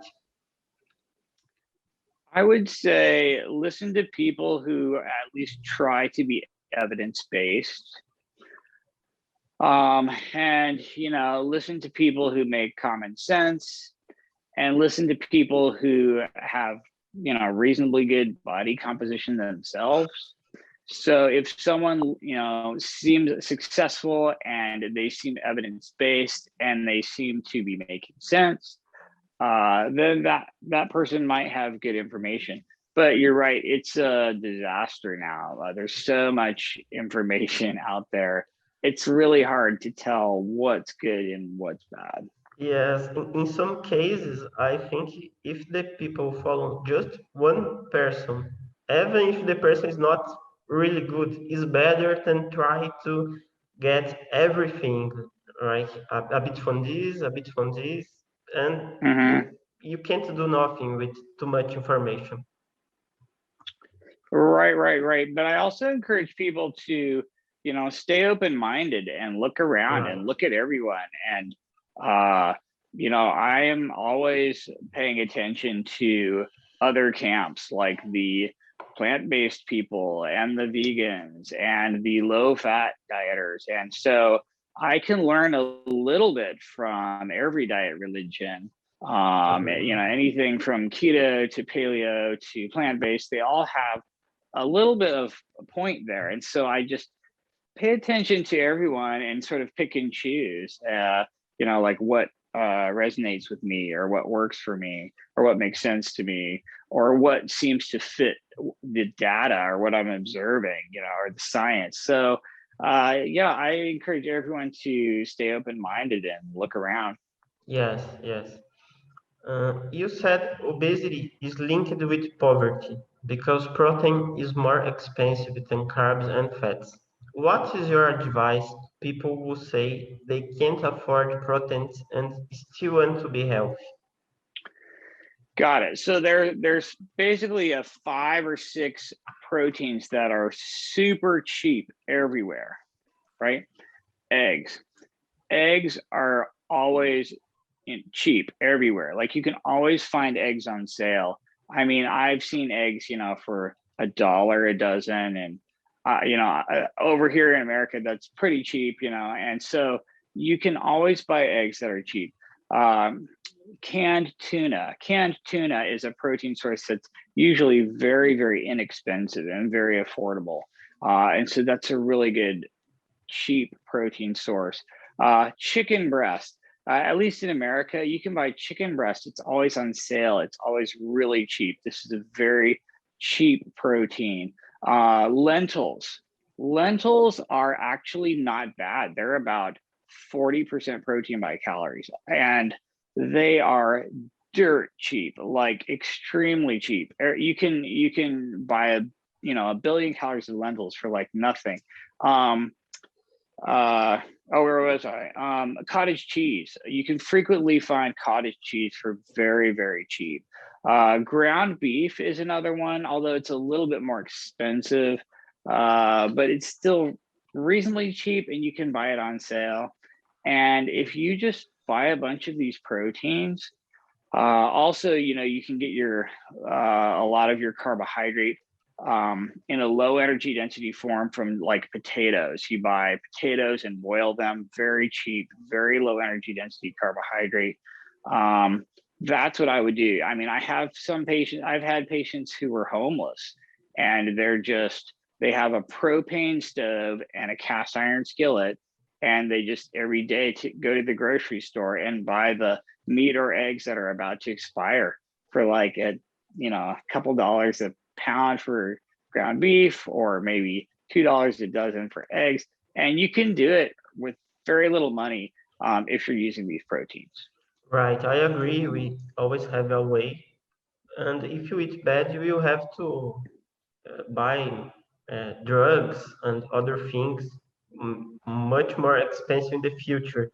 I would say listen to people who at least try to be evidence-based. And listen to people who make common sense and listen to people who have reasonably good body composition themselves. So if someone seems successful and they seem evidence-based and they seem to be making sense, then that person might have good information. But you're right, it's a disaster now. There's so much information out there. It's really hard to tell what's good and what's bad. Yes, in some cases, I think if the people follow just one person, even if the person is not really good, is better than try to get everything, right? A bit from this, a bit from this, and Mm-hmm. you can't do nothing with too much information. Right. But I also encourage people to, stay open-minded and look around Right. and look at everyone. And, uh, I am always paying attention to other camps, like the plant-based people and the vegans and the low-fat dieters. And so I can learn a little bit from every diet religion. Agree. Anything from keto to paleo to plant-based, they all have a little bit of a point there. And so I just pay attention to everyone and sort of pick and choose, like what resonates with me, or what works for me, or what makes sense to me, or what seems to fit the data or what I'm observing, or the science. So, yeah, I encourage everyone to stay open-minded and look around. Yes. You said obesity is linked with poverty because protein is more expensive than carbs and fats. What is your advice to people who say they can't afford proteins and still want to be healthy? Got it. So there's basically a 5 or 6 proteins that are super cheap everywhere, right? Eggs. Eggs are always cheap everywhere. Like, you can always find eggs on sale. I mean, I've seen eggs, for $1 a dozen, and over here in America, that's pretty cheap, and so you can always buy eggs that are cheap. Um, Canned tuna. Canned tuna is a protein source that's usually very, very inexpensive and very affordable. And so that's a really good cheap protein source. Chicken breast. At least in America, you can buy chicken breast. It's always on sale. It's always really cheap. This is a very cheap protein. Lentils. Lentils are actually not bad. They're about 40% protein by calories, and they are dirt cheap, like extremely cheap. You can buy a billion calories of lentils for like nothing. Um, where was I? Cottage cheese. You can frequently find cottage cheese for very, very cheap. Ground beef is another one, although it's a little bit more expensive, but it's still reasonably cheap, and you can buy it on sale. And if you just buy a bunch of these proteins, also, you can get a lot of your carbohydrate in a low energy density form from like potatoes. You buy potatoes and boil them, very cheap, very low energy density carbohydrate. That's what I would do. I mean, I've had patients who were homeless, and they have a propane stove and a cast iron skillet, and they just every day go to the grocery store and buy the meat or eggs that are about to expire for like a couple dollars a pound for ground beef, or maybe $2 a dozen for eggs. And you can do it with very little money, if you're using these proteins. Right, I agree. We always have a way. And if you eat bad, you will have to buy drugs and other things much more expensive in the future.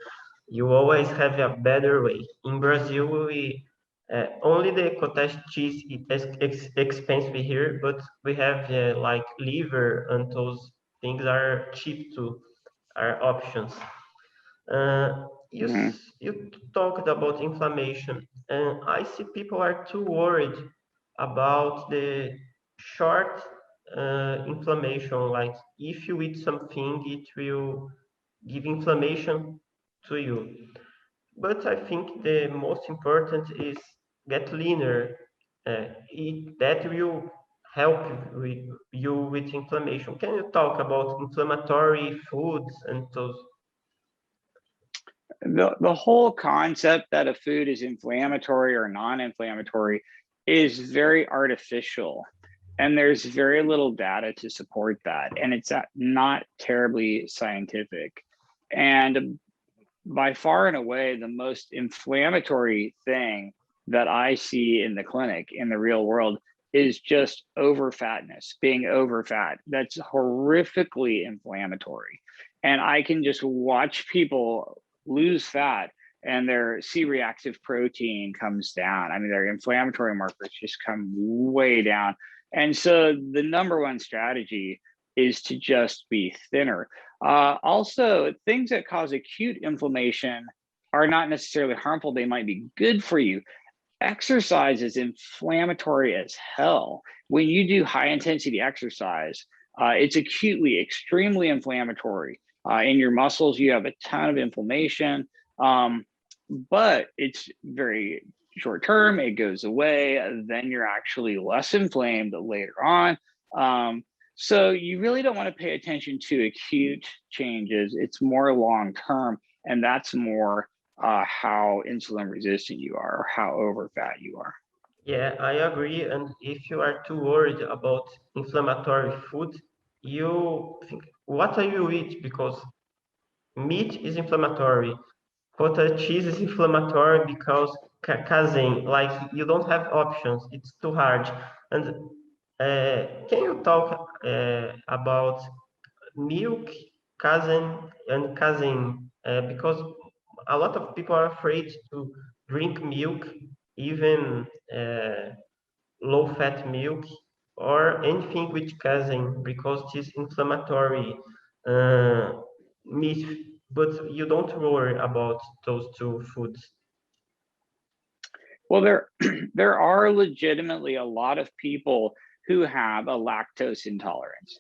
You always have a better way. In Brazil, we only the cottage cheese is expensive here, but we have like liver and those things are cheap too, are options. Mhm. You talked about inflammation, and I see people are too worried about the short inflammation. Like if you eat something, it will give inflammation to you. But I think the most important is get leaner. That will help you with inflammation. Can you talk about inflammatory foods and those? The whole concept that a food is inflammatory or non-inflammatory is very artificial, and there's very little data to support that, and it's not terribly scientific. And by far and away, the most inflammatory thing that I see in the clinic, in the real world, is just over fatness, being over fat. That's horrifically inflammatory. And I can just watch people lose fat, and their C-reactive protein comes down. I mean, their inflammatory markers just come way down. And so the number one strategy is to just be thinner. Also, things that cause acute inflammation are not necessarily harmful. They might be good for you. Exercise is inflammatory as hell. When you do high intensity exercise, it's acutely extremely inflammatory. In your muscles, you have a ton of inflammation, but it's very short term. It goes away. Then you're actually less inflamed later on. So you really don't want to pay attention to acute changes. It's more long term, and that's more how insulin resistant you are or how over fat you are. Yeah, I agree. And if you are too worried about inflammatory food, you think, what are you eat? Because meat is inflammatory. Cottage cheese is inflammatory because casein, like you don't have options. It's too hard. And can you talk about milk, casein? Because a lot of people are afraid to drink milk, even low-fat milk or anything with casein, because it is inflammatory meat. But you don't worry about those two foods. Well, there are legitimately a lot of people who have a lactose intolerance.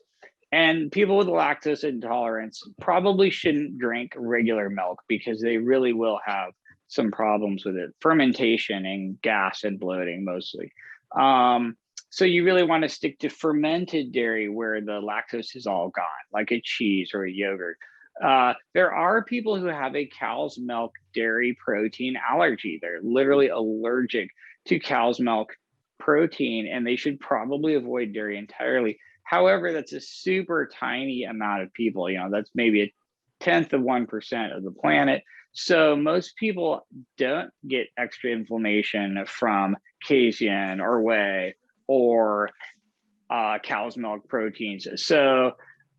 And people with lactose intolerance probably shouldn't drink regular milk because they really will have some problems with it. Fermentation and gas and bloating mostly. So you really want to stick to fermented dairy where the lactose is all gone, like a cheese or a yogurt. There are people who have a cow's milk dairy protein allergy. They're literally allergic to cow's milk protein, and they should probably avoid dairy entirely. However, that's a super tiny amount of people. You know, that's maybe a 10th of 1% of the planet. So most people don't get extra inflammation from casein or whey or cow's milk proteins. So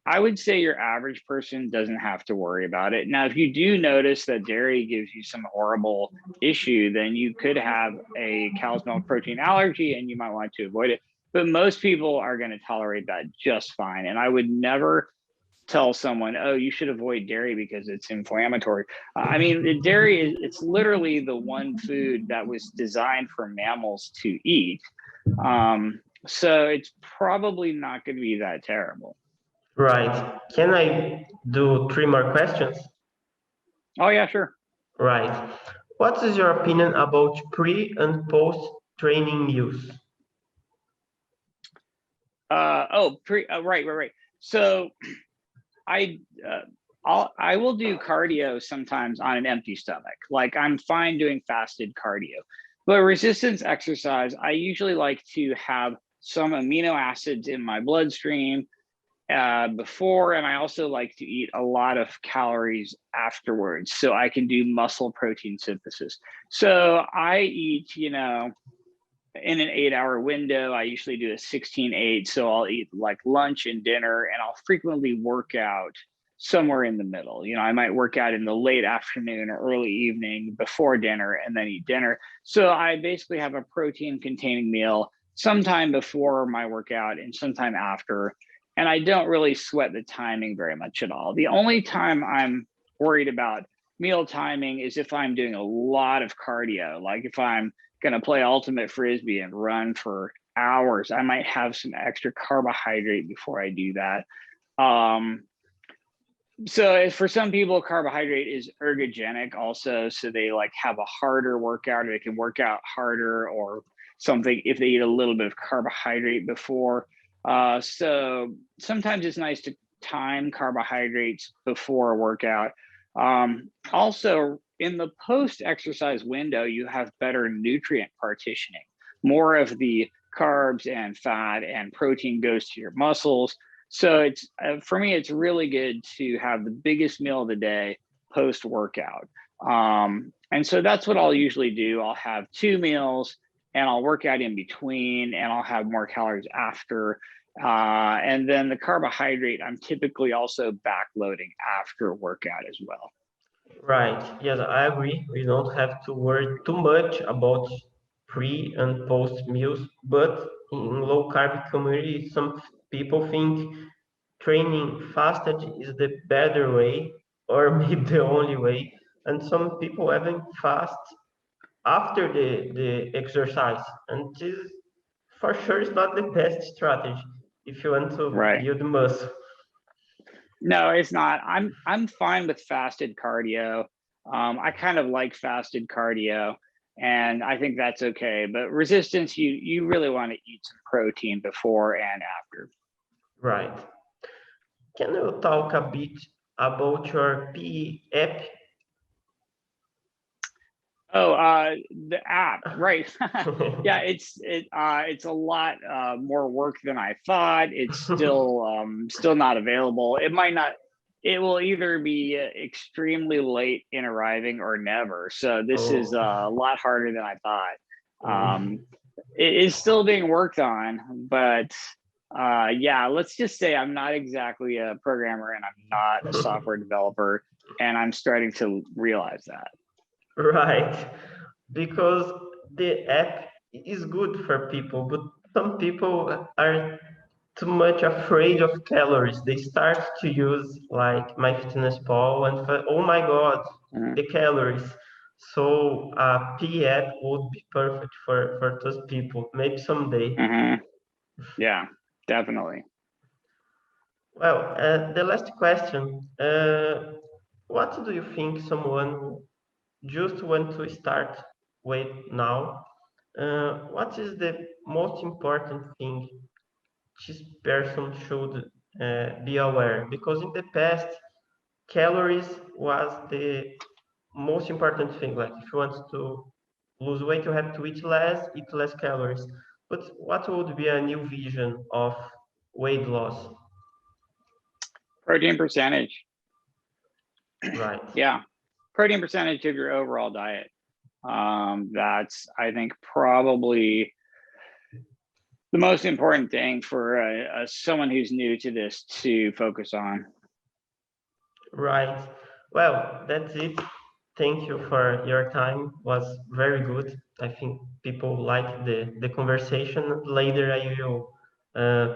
I would say your average person doesn't have to worry about it. Now, if you do notice that dairy gives you some horrible issue, then you could have a cow's milk protein allergy and you might want to avoid it. But most people are going to tolerate that just fine. And I would never tell someone, oh, you should avoid dairy because it's inflammatory. I mean, dairy, it's literally the one food that was designed for mammals to eat. So it's probably not going to be that terrible. Right. Can I do 3 more questions? Oh, yeah, sure. Right. What is your opinion about pre and post training meals? Right. So I will do cardio sometimes on an empty stomach. Like I'm fine doing fasted cardio, but resistance exercise, I usually like to have some amino acids in my bloodstream before, and I also like to eat a lot of calories afterwards so I can do muscle protein synthesis. So I eat, you know, in an 8-hour window. I usually do a 16-8. So I'll eat like lunch and dinner, and I'll frequently work out somewhere in the middle. You know, I might work out in the late afternoon or early evening before dinner and then eat dinner. So I basically have a protein containing meal sometime before my workout and sometime after. And I don't really sweat the timing very much at all. The only time I'm worried about meal timing is if I'm doing a lot of cardio, like if I'm going to play ultimate frisbee and run for hours, I might have some extra carbohydrate before I do that. So for some people, carbohydrate is ergogenic also. So they like have a harder workout, or they can work out harder or something if they eat a little bit of carbohydrate before. So sometimes it's nice to time carbohydrates before a workout. Also, in the post-exercise window, you have better nutrient partitioning. More of the carbs and fat and protein goes to your muscles. So it's for me, it's really good to have the biggest meal of the day post-workout. And so that's what I'll usually do. I'll have 2 meals and I'll work out in between, and I'll have more calories after. And then the carbohydrate, I'm typically also backloading after workout as well. Right. Yes, I agree. We don't have to worry too much about pre and post meals, but in low carb community, some people think training fasted is the better way or maybe the only way. And some people even fast after the exercise. And this for sure is not the best strategy if you want to Right. build muscle. No, it's not. I'm fine with fasted cardio. I kind of like fasted cardio, and I think that's okay. But resistance, you really want to eat some protein before and after. Right. Can you talk a bit about your PE app? Oh, the app, right? Yeah, it's a lot more work than I thought. It's still not available. It might not. It will either be extremely late in arriving or never. So this is Oh. a lot harder than I thought. Mm. It is still being worked on, but yeah, let's just say I'm not exactly a programmer and I'm not a software developer, and I'm starting to realize that. Right, because the app is good for people, but some people are too much afraid of calories. They start to use like MyFitnessPal and oh my God, Mhm. the calories. So a P app would be perfect for those people, maybe someday. Mhm. Yeah, definitely. Well, the last question. What do you think someone who just want to start weight now? What is the most important thing this person should be aware? Because in the past, calories was the most important thing. Like if you want to lose weight, you have to eat less calories. But what would be a new vision of weight loss? Protein percentage. Right. Yeah, protein percentage of your overall diet. That's, I think, probably the most important thing for someone who's new to this to focus on. Right. Well, that's it. Thank you for your time. Was very good. I think people like the conversation. Later, I will uh,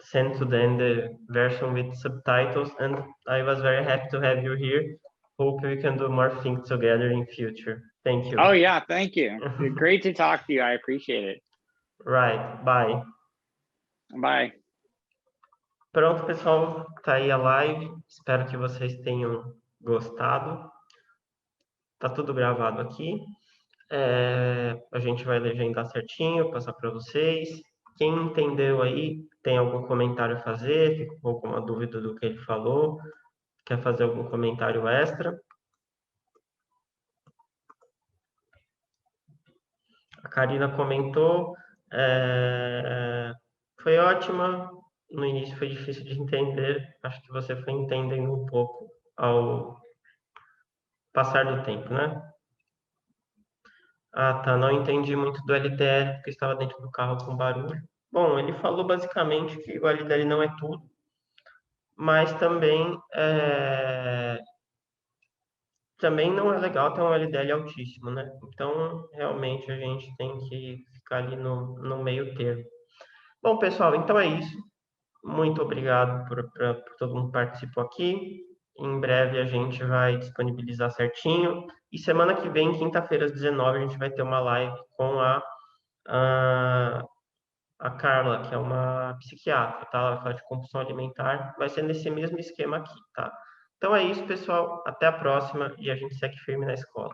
send to them the version with subtitles. And I was very happy to have you here. Hope we can do more things together in future. Thank Oh you. yeah, thank you. Great to talk to you. I appreciate it. Right. Bye. Bye. Pronto, pessoal. Tá aí a live. Espero que vocês tenham gostado. Tá tudo gravado aqui. A gente vai legendar certinho, passar para vocês. Quem entendeu aí, tem algum comentário a fazer, ficou com alguma dúvida do que ele falou, quer fazer algum comentário extra? A Karina comentou, foi ótima, no início foi difícil de entender, acho que você foi entendendo um pouco ao passar do tempo, né? Ah, tá. Não entendi muito do LDL, porque estava dentro do carro com barulho. Bom, ele falou basicamente que o LDL não é tudo, mas também não é legal ter um LDL altíssimo, né? Então, realmente, a gente tem que ficar ali no meio termo. Bom, pessoal, então é isso. Muito obrigado por todo mundo que participou aqui. Em breve a gente vai disponibilizar certinho. E semana que vem, quinta-feira, às 19, a gente vai ter uma live com a, a Carla, que é uma psiquiatra, tá? Ela vai falar de compulsão alimentar. Vai ser nesse mesmo esquema aqui, tá? Então é isso, pessoal. Até a próxima e a gente segue firme na escola.